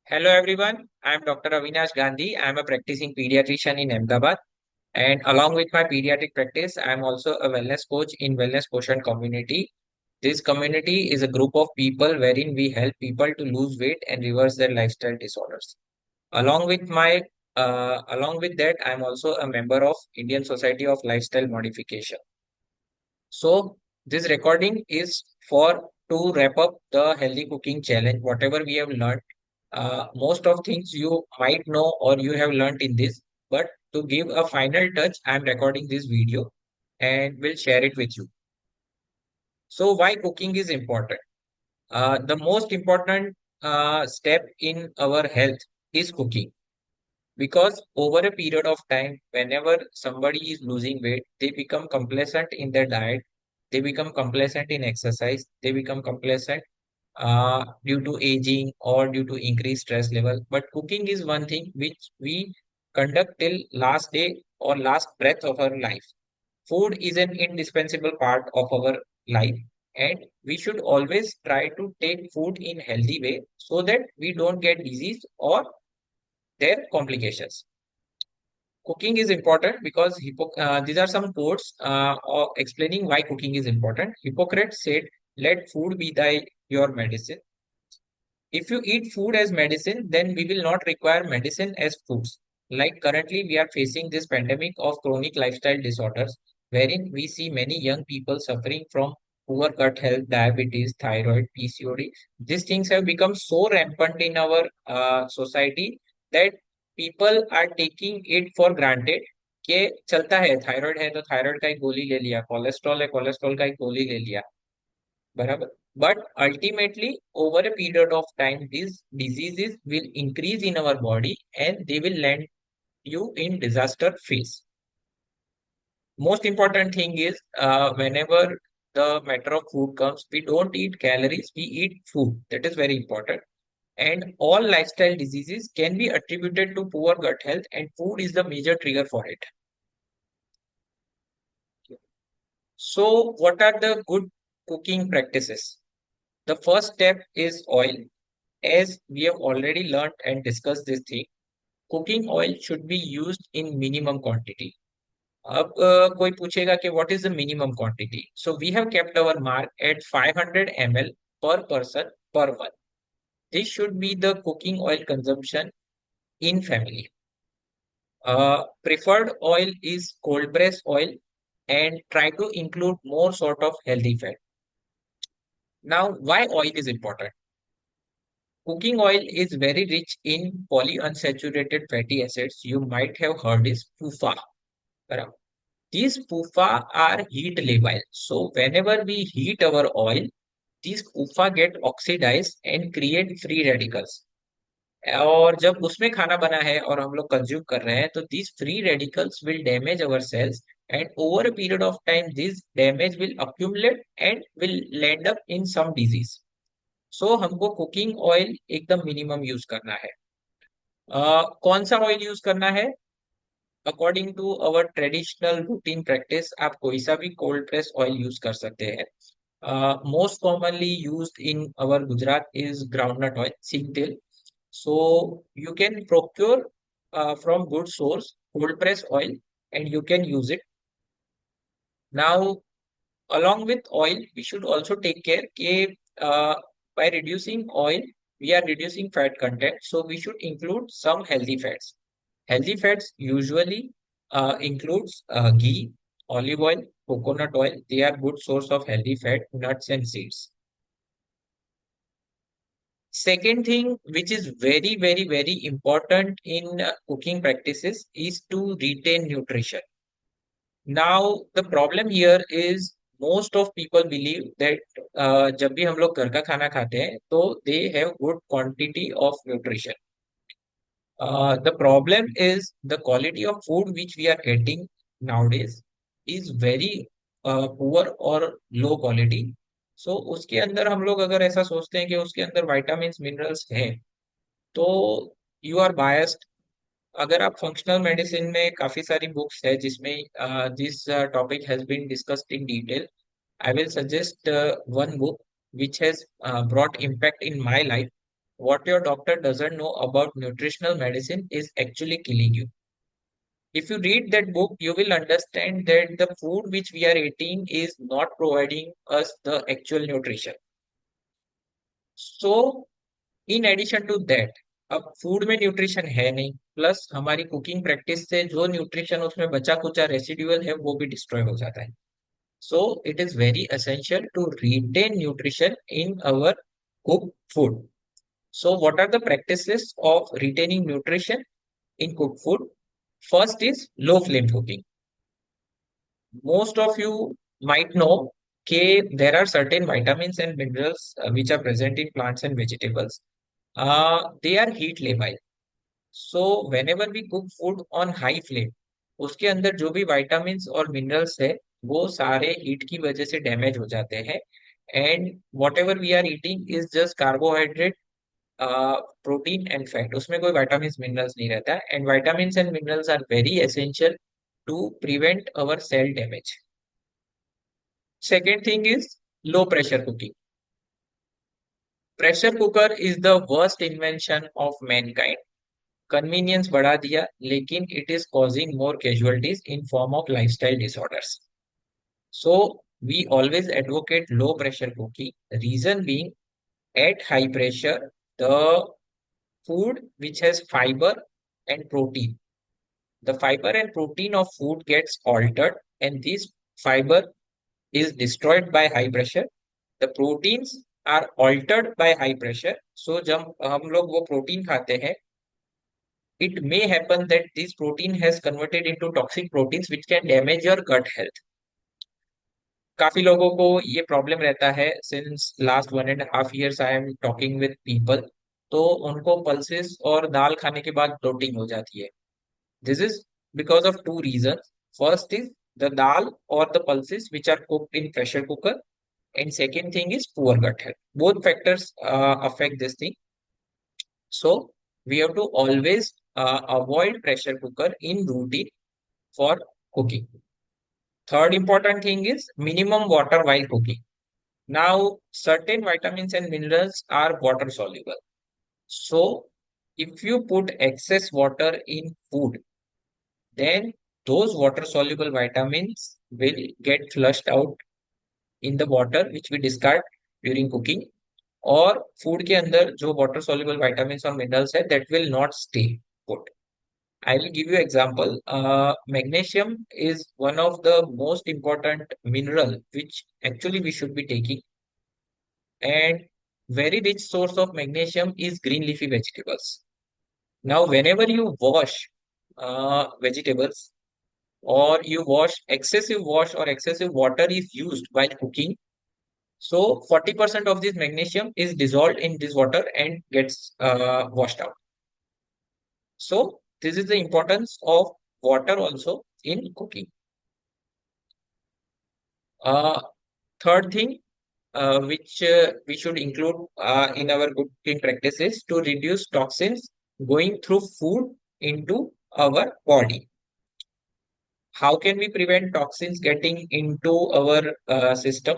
Hello everyone, I am Dr. Avinash Gandhi. I am a practicing pediatrician in Ahmedabad, and along with my pediatric practice, I am also a wellness coach in Wellness Quotient community. This community is a group of people wherein we help people to lose weight and reverse their lifestyle disorders. Along with along with that, I am also a member of Indian Society of Lifestyle Modification. So this recording is for to wrap up the healthy cooking challenge. Whatever we have learned, most of things you might know or you have learned in this, but to give a final touch, I am recording this video and will share it with you. So why cooking is important? The most important step in our health is cooking. Because over a period of time, whenever somebody is losing weight, they become complacent in their diet, they become complacent in exercise, they become complacent due to aging or due to increased stress level. But cooking is one thing which we conduct till last day or last breath of our life. Food is an indispensable part of our life, and we should always try to take food in healthy way so that we don't get disease or their complications. Cooking is important because these are some quotes of explaining why cooking is important. Hippocrates said, "Let food be thy your medicine." If you eat food as medicine, then we will not require medicine as foods. Like currently, we are facing this pandemic of chronic lifestyle disorders, wherein we see many young people suffering from poor gut health, diabetes, thyroid, PCOD. These things have become so rampant in our society that people are taking it for granted कि चलता है तो thyroid का एक गोली ले लिया, cholesterol का एक गोली ले लिया, बराबर. But ultimately, over a period of time, these diseases will increase in our body and they will land you in disaster phase. Most important thing is whenever the matter of food comes, we don't eat calories, we eat food. That is very important. And all lifestyle diseases can be attributed to poor gut health, and food is the major trigger for it. So, what are the good cooking practices? The first step is oil. As we have already learned and discussed this thing, cooking oil should be used in minimum quantity. अब कोई पूछेगा कि what is the minimum quantity? So we have kept our mark at 500 ml per person per month. This should be the cooking oil consumption in family. Preferred oil is cold press oil and try to include more sort of healthy fat. Now, why oil is important? Cooking oil is very rich in polyunsaturated fatty acids. You might have heard is PUFA. Correct? These PUFA are heat labile. So whenever we heat our oil, these PUFA get oxidized and create free radicals. और जब उसमें खाना बना है और हम लोग consume कर रहे हैं तो these free radicals will damage our cells, and over a period of time this damage will accumulate and will land up in some disease. So हमको कुकिंग ऑयल एकदम मिनिमम यूज करना है. कौन सा ऑयल यूज करना है? According to our traditional routine practice आप कोई सा भी कोल्ड प्रेस ऑयल यूज कर सकते हैं. Most commonly used in our Gujarat is groundnut oil, सिंग तेल. So you can procure from good source cold press oil and you can use it. Now, along with oil, we should also take care by reducing oil, we are reducing fat content. So we should include some healthy fats. Healthy fats usually includes ghee, olive oil, coconut oil. They are good source of healthy fat, nuts and seeds. Second thing, which is very important in cooking practices, is to retain nutrition. Now, the problem here is most of people believe that जब भी हम लोग घर का खाना खाते हैं, तो they have good quantity of nutrition. The problem is the quality of food which we are getting nowadays is very poor or low quality. So उसके अंदर हम लोग अगर ऐसा सोचते हैं कि उसके अंदर vitamins मिनरल्स हैं, तो यू आर बायस्ड. अगर आप फंक्शनल मेडिसिन में काफी सारी बुक्स है जिसमें this topic has been discussed in detail. I will suggest one book which has brought impact in my life. what your doctor doesn't know about nutritional medicine is actually killing you. If you read that book, you will understand that the food which we are eating is not providing us the actual nutrition. So, in addition to that, अब food में nutrition है नहीं, plus हमारी cooking practice से जो nutrition उसमें बचा कुचा residual है वो भी डिस्ट्रॉय हो जाता है. So it is very essential to retain nutrition in our cook food. So what are the practices of retaining nutrition in cook food? First is low flame cooking. Most of you might know that there are certain vitamins and minerals which are present in plants and vegetables. They are heat labile. So whenever we cook food on high flame, उसके अंदर जो भी vitamins और minerals है वो सारे heat की वजह से डैमेज हो जाते हैं. And whatever we are eating is just carbohydrate, protein and fat. उसमें कोई vitamins minerals नहीं रहता है. And vitamins and minerals are very essential to prevent our cell damage. Second thing is low pressure cooking. Pressure cooker is the worst invention of mankind. Convenience बढ़ा दिया, लेकिन it is causing more casualties in form of lifestyle disorders. So we always advocate low pressure cooking. Reason being, at high pressure, the food which has fiber and protein, the fiber and protein of food gets altered, and this fiber is destroyed by high pressure. The proteins are altered by high pressure. So जब हम लोग वो protein खाते हैं, it may happen that this protein has converted into toxic proteins which can damage your gut health. काफी लोगों को ये प्रॉब्लम रहता है. Since last 1.5 years I am talking with people, तो उनको पल्सेस और दाल खाने के बाद ब्लोटिंग हो जाती है. This is because of two reasons. First is the dal or the pulses which are cooked in pressure cooker, and second thing is poor gut health. Both factors affect this thing. So we have to always avoid pressure cooker in routine for cooking. Third important thing is minimum water while cooking. Now, certain vitamins and minerals are water soluble. So if you put excess water in food, then those water soluble vitamins will get flushed out in the water which we discard during cooking. और food के अंदर जो water soluble vitamins और minerals है that will not stay put. I will give you example. Magnesium is one of the most important mineral which actually we should be taking, and very rich source of magnesium is green leafy vegetables. Now, whenever you wash vegetables, or you wash or excessive water is used while cooking, so 40% of this magnesium is dissolved in this water and gets washed out. So this is the importance of water also in cooking. Uh, Third thing which we should include in our cooking practices to reduce toxins going through food into our body. How can we prevent toxins getting into our system?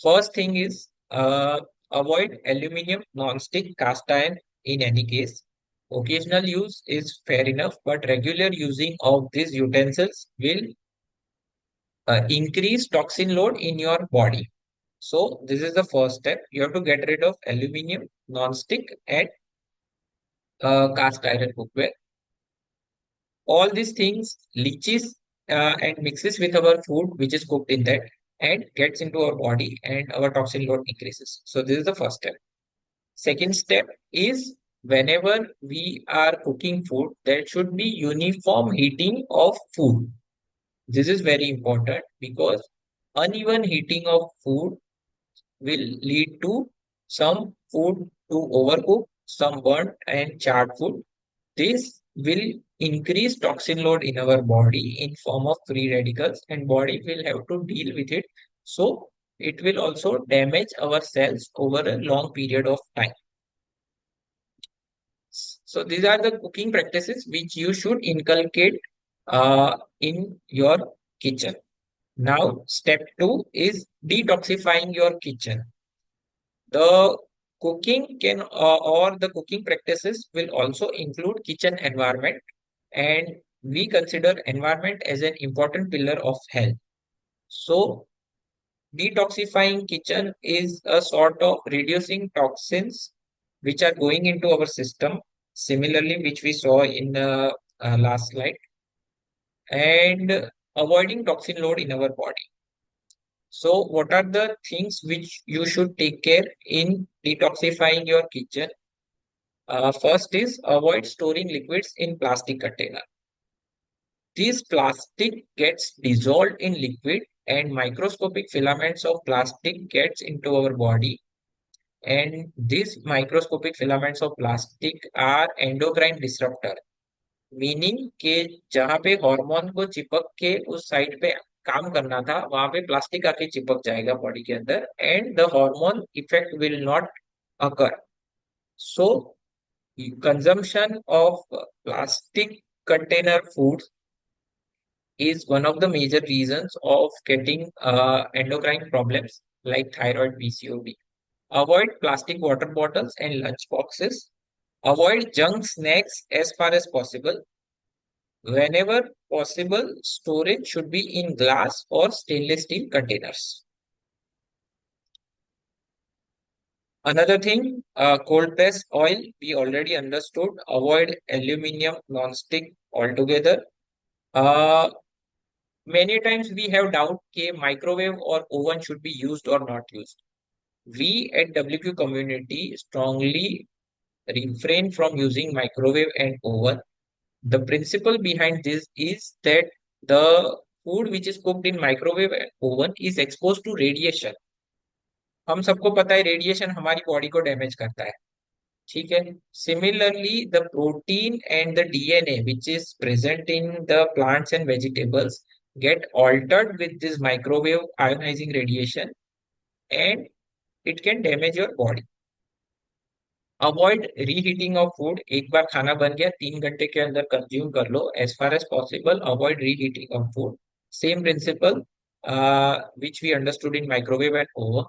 First thing is avoid aluminum, non-stick, cast iron in any case. Occasional use is fair enough, but regular using of these utensils will increase toxin load in your body. So this is the first step. You have to get rid of aluminum, non-stick, and cast iron cookware. All these things leaches and mixes with our food which is cooked in that and gets into our body, and our toxin load increases. So this is the first step. Second step is whenever we are cooking food, there should be uniform heating of food. This is very important because uneven heating of food will lead to some food to overcook, some burnt and charred food. This will increase toxin load in our body in form of free radicals, and body will have to deal with it. So it will also damage our cells over a long period of time. So these are the cooking practices which you should inculcate in your kitchen. Now, step two is detoxifying your kitchen. The Cooking can or the cooking practices will also include kitchen environment, and we consider environment as an important pillar of health. So detoxifying kitchen is a sort of reducing toxins which are going into our system, similarly which we saw in the last slide, and avoiding toxin load in our body. So what are the things which you should take care in detoxifying your kitchen? First is avoid storing liquids in plastic container. This plastic gets dissolved in liquid and microscopic filaments of plastic gets into our body, and these microscopic filaments of plastic are endocrine disruptor, meaning कि जहां पे hormone को चिपक के उस side पे काम करना था वहां पे प्लास्टिक आके चिपक जाएगा बॉडी के अंदर, and the hormone effect will not occur. So consumption of plastic container foods is one of the major reasons of getting endocrine problems like thyroid, PCOD. Avoid plastic water bottles and lunch boxes. Avoid junk snacks as far as possible. Whenever possible, storage should be in glass or stainless steel containers. Another thing, cold pressed oil, we already understood. Avoid aluminum non-stick altogether. Uh, Many times we have doubt कि microwave or oven should be used or not used. We at WQ community strongly refrain from using microwave and oven. The principle behind this is that the food which is cooked in microwave and oven is exposed to radiation. हम सबको पता है radiation हमारी body को damage करता है. ठीक है. Similarly, the protein and the DNA which is present in the plants and vegetables get altered with this microwave ionizing radiation, and it can damage your body. Avoid reheating of food. एक बार खाना बन गया 3 घंटे के अंदर consume कर लो. As far as possible, avoid reheating of food. Same principle which we understood in microwave and oven.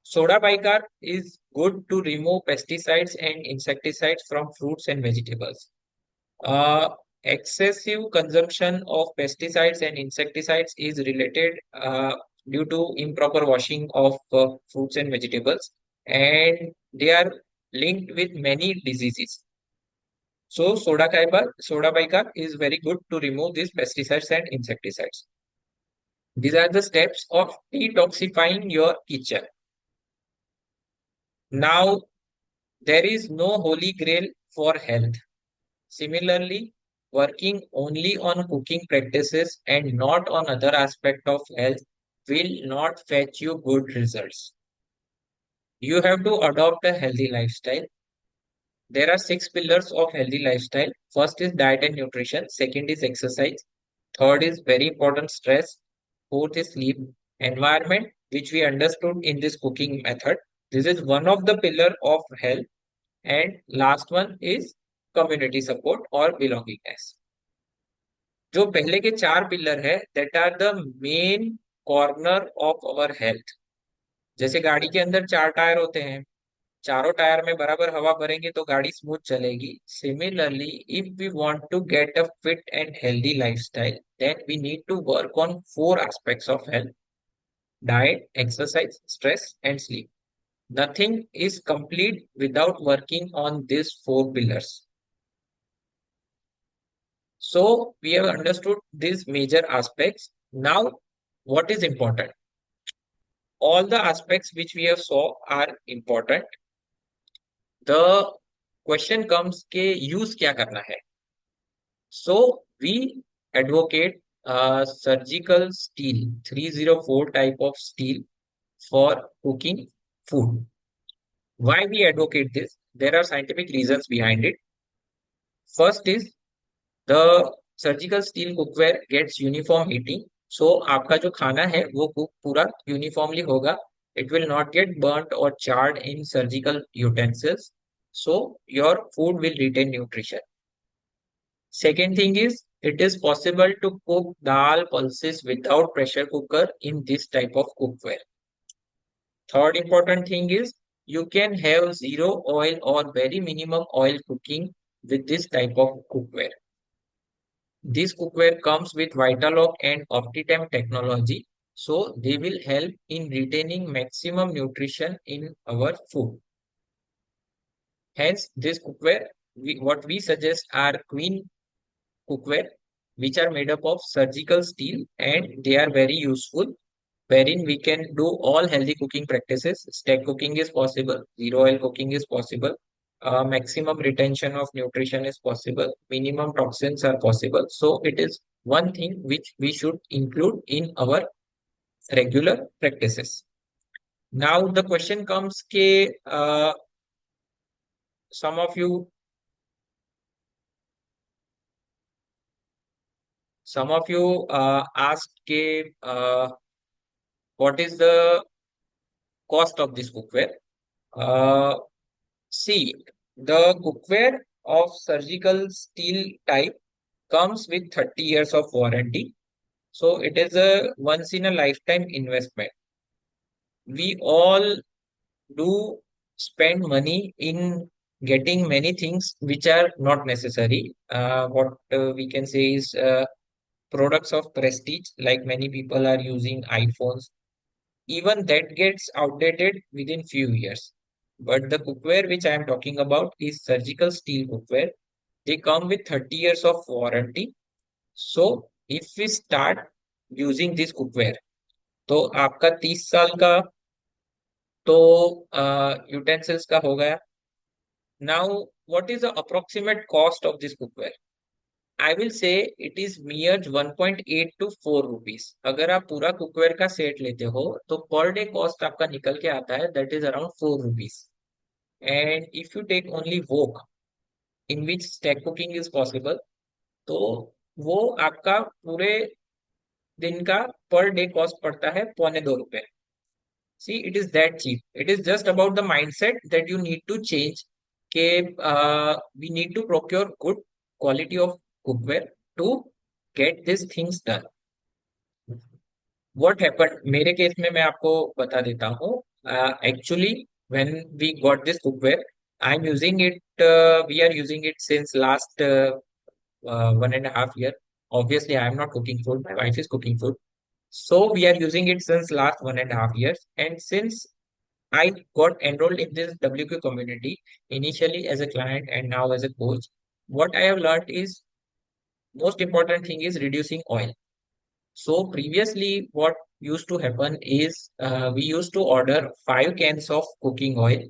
Soda bicarb is good to remove pesticides and insecticides from fruits and vegetables. Uh, Excessive consumption of pesticides and insecticides is related due to improper washing of fruits and vegetables, and they are linked with many diseases. So, soda bicarb is very good to remove these pesticides and insecticides. These are the steps of detoxifying your kitchen. Now, there is no holy grail for health. Similarly, working only on cooking practices and not on other aspect of health will not fetch you good results. You have to adopt a healthy lifestyle. There are 6 pillars of healthy lifestyle. First is diet and nutrition. Second is exercise. Third is very important stress. Fourth is sleep. Environment, which we understood in this cooking method. This is one of the pillar of health. And last one is community support or belongingness. जो पहले के 4 pillar है that are the main corner of our health. जैसे गाड़ी के अंदर 4 tyre होते हैं, चारों टायर में बराबर हवा भरेंगे तो गाड़ी स्मूथ चलेगी. Similarly, if we want to get a fit and healthy lifestyle then we need to work on 4 aspects of health: diet, exercise, stress and sleep. Nothing is complete without working on these 4 pillars. So we have understood these major aspects. Now, what is important? All the aspects which we have saw are important. The question comes के use क्या करना है? So we advocate surgical steel, 304 type of steel for cooking food. Why we advocate this? There are scientific reasons behind it. First is the surgical steel cookware gets uniform heating. So आपका जो खाना है वो cook पूरा uniformly होगा. It will not get burnt और charred in surgical utensils. So your food will retain nutrition. Second thing is it is possible to cook dal pulses without pressure cooker in this type of cookware. Third important thing is You can have zero oil or very minimum oil cooking with this type of cookware. This cookware comes with Vitalock and OptiTemp technology, so they will help in retaining maximum nutrition in our food. Hence, this cookware, what we suggest are queen cookware, which are made up of surgical steel and they are very useful, wherein we can do all healthy cooking practices. Stack cooking is possible, zero oil cooking is possible, maximum retention of nutrition is possible, minimum toxins are possible. So it is one thing which we should include in our regular practices. Now the question comes, ke, some of you, asked, ke, what is the cost of this cookware? Uh, See, the cookware of surgical steel type comes with 30 years of warranty. So it is a once in a lifetime investment. We all do spend money in getting many things which are not necessary. What we can say is products of prestige, like many people are using iPhones. Even that gets outdated within few years. But the cookware which I am talking about is surgical steel cookware. They come with 30 years of warranty. So if we start using this cookware, तो आपका 30 साल का तो utensils का हो गया. Now, what is the approximate cost of this cookware? I will say it is mere 1.8 to 4 rupees. अगर आप पूरा कुकवेयर का सेट लेते हो तो पर डे कॉस्ट आपका निकल के आता है, that is around 4 rupees. And if you take only wok in which stack cooking is possible, तो वो आपका पूरे दिन का पर डे कॉस्ट पड़ता है 1.25 रुपए. See it is that cheap. It is just about the mindset that you need to change, के we need to procure good quality of cookware to get this things done. What happened मेरे case में, मैं आपको बता देता हूँ. Actually when we got this cookware, I am using it, we are using it since last 1.5 year. Obviously, I am not cooking food. My wife is cooking food. So we are using it since last 1.5 years. And since I got enrolled in this WQ community, initially as a client and now as a coach, what I have learned is most important thing is reducing oil. So previously, what used to happen is we used to order 5 cans of cooking oil.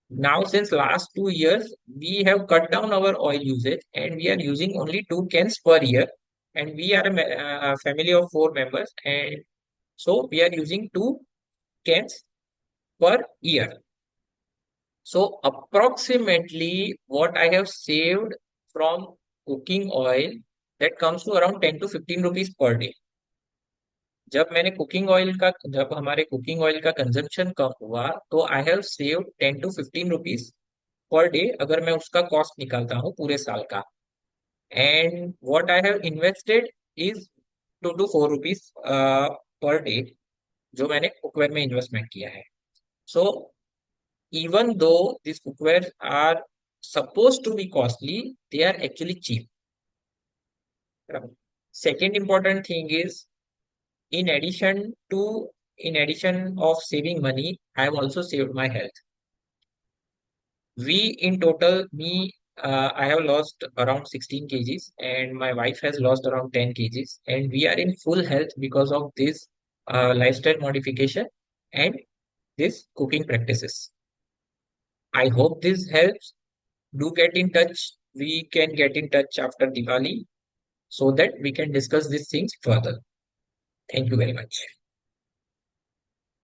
Now, since last 2 years, we have cut down our oil usage and we are using only 2 cans per year. And we are a family of 4 members, and so we are using 2 cans per year. So approximately what I have saved from cooking oil, that comes to around 10 to 15 rupees per day. जब हमारे cooking oil का consumption कम हुआ, तो I have save 10 to 15 rupees per day, अगर मैं उसका cost निकालता हूँ पूरे साल का. And what I have invested is 2 to 4 rupees per day, जो मैंने कुकवेयर में इन्वेस्टमेंट किया है. So even though this cookware are suppose to be costly, they are actually cheap. Second important thing is, in addition to in addition of saving money, I have also saved my health. We in total, me, I have lost around 16 kgs and my wife has lost around 10 kgs, and we are in full health because of this lifestyle modification and this cooking practices. I hope this helps. Do get in touch. We can get in touch after Diwali so that we can discuss these things further. Thank you very much.